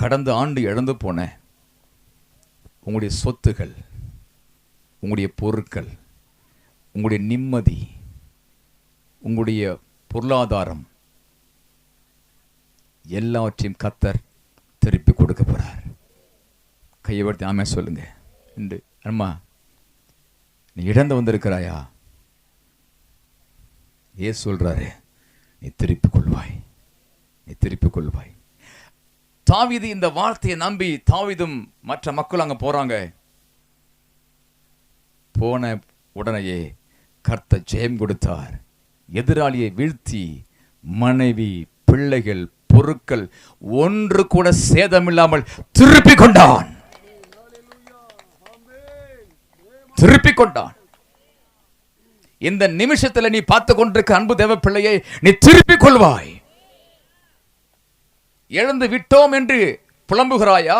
கடந்த ஆண்டு இழந்து போன உங்களுடைய சொத்துகள், உங்களுடைய பொருட்கள், உங்களுடைய நிம்மதி, உங்களுடைய பொருளாதாரம் எல்லாவற்றையும் கர்த்தர் திருப்பி கொடுக்க போறார். கையை வர்த்தி ஆமே சொல்லுங்க. அம்மா, நீ இழந்து வந்திருக்கிறாயா? ஏன் சொல்றாரு, நீ திருப்பிக் கொள்வாய், நீ திருப்பிக் கொள்வாய். தாவீது இந்த வார்த்தையை நம்பி தாவீதும் மற்ற மக்கள் அங்க போறாங்க. போன உடனேயே கர்த்தர் ஜெயம் கொடுத்தார். எதிராளியை வீழ்த்தி மனைவி, பிள்ளைகள், பொருட்கள் ஒன்று கூட சேதமில்லாமல் திருப்பிக் கொண்டான். திருப்பிக் கொண்டான். இந்த நிமிஷத்துல நீ பார்த்து கொண்டிருக்க அன்பு தேவ பிள்ளையை நீ திருப்பிக் கொள்வாய். எழுந்து விட்டோம் என்று புலம்புகிறாயா?